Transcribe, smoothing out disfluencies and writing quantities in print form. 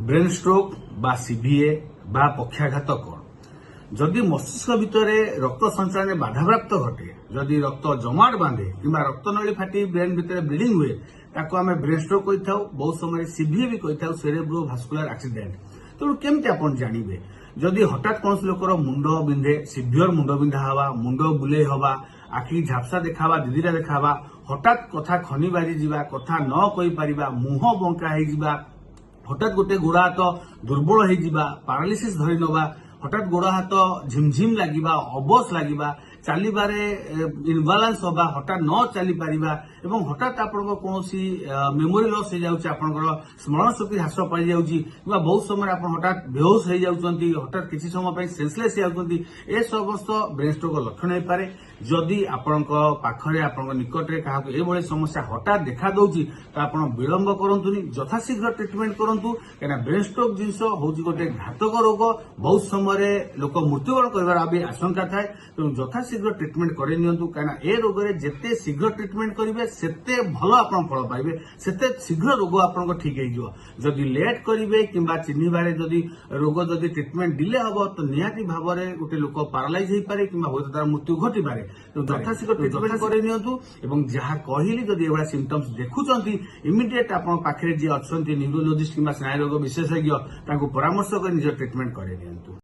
Brain stroke बा सीभीए बा पक्षाघात कौन जदि मस्तिष्क भितर रक्त संचालन बाधाप्राप्त घटे जदि रक्त जमाट बांधे कि रक्तनली फाटी ब्रेन भितर ब्लीडिंग हुए ताको आम ब्रेन स्ट्रोक कही बहुत समय सीभीए भी कही सेरेब्रो भास्कुलर एक्सीडेंट तेणु केमती आप जानवे जदि हठात कौन लोकर मुंड बिंधे सीभियर मुंड बिंधा हवा मुंड बुले हवा आखि झापसा देखा दिदिरा देखा हठात कथा खनि बाजी जावा कथा न कही पारिबा मुह बंका हो हठात गोटे गोड़ हाथ दुर्बल हो पारालिसिस धरी नवा हठात गोड़ हाथ झिमझिम लगे अबस लगे चलबारे इनबालांस हवा हठात न चली पारिबा एवं हठात आपन कौन मेमोरी लॉस हो जाउची आपनकर स्मरण शक्ति ह्रास पाई जाउची किबा बहुत समय आप हठात बेहोश हो जाउचंती हठात किसी समय पई सेंसलेस हो जाउचंती ए समस्त ब्रेन स्ट्रोक लक्षण हो पारे जदि आपण पाखरे आपण निकटरे काहाको एभଳି समस्या हठात देखा दउची तो आपण विलंब करंतुनी यथाशीघ्र ट्रीटमेंट करंतु केना ब्रेन स्ट्रोक जिंस होउची गोटे घातक रोग बहुत समय लोक मृत्युवरण करबार भी आशंका थाए तेणु यथाशीघ्र ट्रीटमेंट करे नियंतु काना ए रोग रे जेते शीघ्र ट्रीटमेंट करिवे सेते भलो आपण फल पाइबे सेते शीघ्र रोग आपण ठीक हो जिवो जदि लेट करिवे किंबा चिन्हिबारे जदि रोग जदि ट्रीटमेंट डिले हबो तो निहाती भाबरे गोटे लोक पैरालाइज होई पारे किंबा होय तार मृत्यु घटी पारे तो यथाशीघ्र ट्रीटमेंट करे नियंतु एवं जहा कहिली जदि एवळा सिम्पटम्स देखुचंती इमिडिएट आपण पाखरे जे अछंती न्यूरोलॉजिस्ट किंबा स्नायु रोग विशेषज्ञ तांको परामर्श कर निज ट्रीटमेंट करे नियंतु।